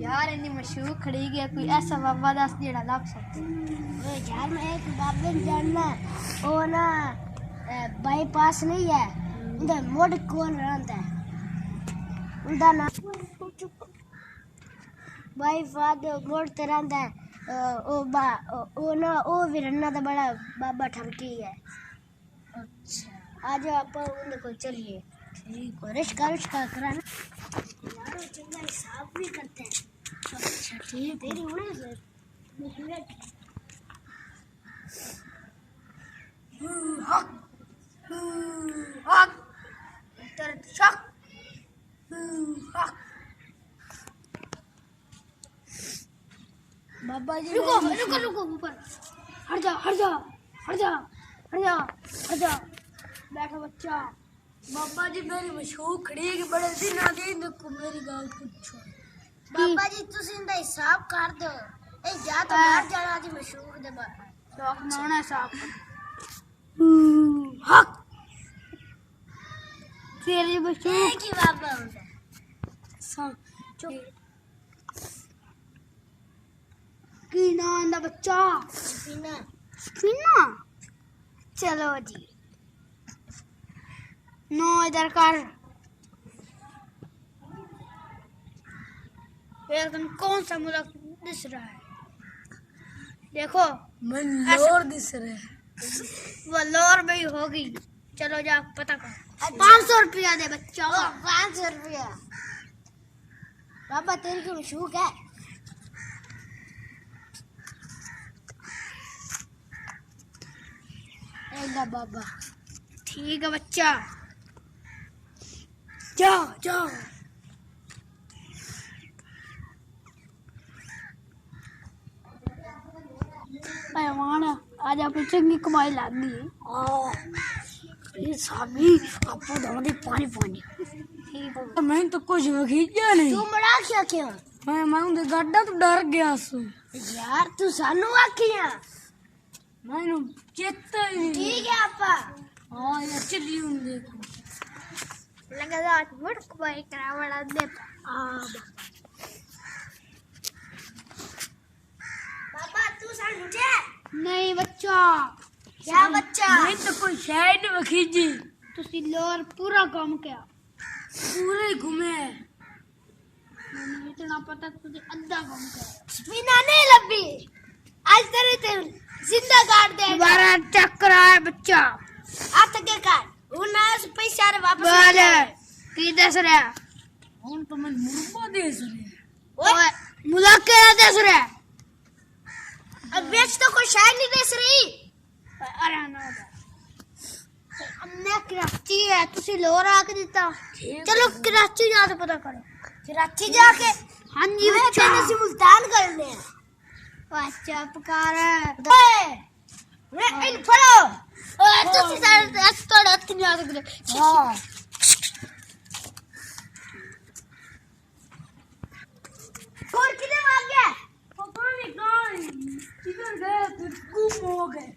यार इन्नी मशहूर खड़ी गया कोई ऐसा बाबा दस जेड़ा लग सकते ओए यार मैं एक बाबे ने जानना वो ना बाईपास नहीं है उधर मोड़ कौन रहता है उनका नाम बाईपास मोड़ ते रहता है ओ ना वो भी रन्ना तो बड़ा बाबा ठमकी है। अच्छा आज आप उनके को चलिए ठीक है रिश्का कराना यार वो चंगा हिसाब भी करते हैं। अच्छा ठीक तेरी उड़े से हक हक तेरे शक हक बाबा जी रुको रुको रुको ऊपर हट जा हट जा हट जा हट जा हट जा बैठो बच्चा बाबा जी मेरी मशहूर खड़ी है कि बड़े दिन आ गए इनको मेरी गाल पूछो बाबा जी तुसी इंदा हिसाब कर दो ए जा तो बाहर जाना जी मशहूर दे बाहर शौक ना होना साहब हक तेरी मशहूर की बाबा होता चुप की ना इंदा बच्चा सफीना सफीना चलो जी नो इधर कर एकदम कौन सा मुल्क दिस रहा है देखो मनोर दिस रहा है वो लोर में ही होगी चलो जा पता कर 500 रुपया दे बच्चा 500 रुपया बाबा तेरी को मशहूर है एगा बाबा ठीक है बच्चा जाओ जाओ पैमान आज अपनी चंगी कमाई लग गई सामी आपको दादी पानी पानी ठीक है मैं तो कुछ वखीजा नहीं तू बड़ा क्या क्यों मैं उनके गड्ढा तो डर गया सू यार तू सानू आखिया मैंने चेता ही नहीं ठीक है आपा हाँ यार चली उनके लगा आज मुड़ कमाई करा बड़ा दे बाबा तू सानू उठे नहीं बच्चा क्या बच्चा मैं तो कोई शायद नहीं वखीजी तुसी लोर पूरा काम किया पूरे घूमे मैंने इतना पता तुझे अद्धा काम किया बिना नहीं लब्बी आज तेरे ते जिंदा काट दे दोबारा चक्कर आया बच्चा आप के काट उना पैसा रे वापस बोल की दस रहा हूं तो मैं मुर्गा दे सरे ओए मुलाके दस रहा अब बेच तो कोई शायद नहीं दे रही अरे ना हमने कराची है तुसी लोर आके दिता चलो कराची जाके पता करो कराची जाके हाँ जी मैं बच्चा तेरे से मुल्तान करने हैं बच्चा पुकार मैं इन फड़ो तुसी सारे थोड़ा हथ नहीं आ सकते हां और किधर भाग गया पता नहीं कहां किधर गए फिर गुम हो गए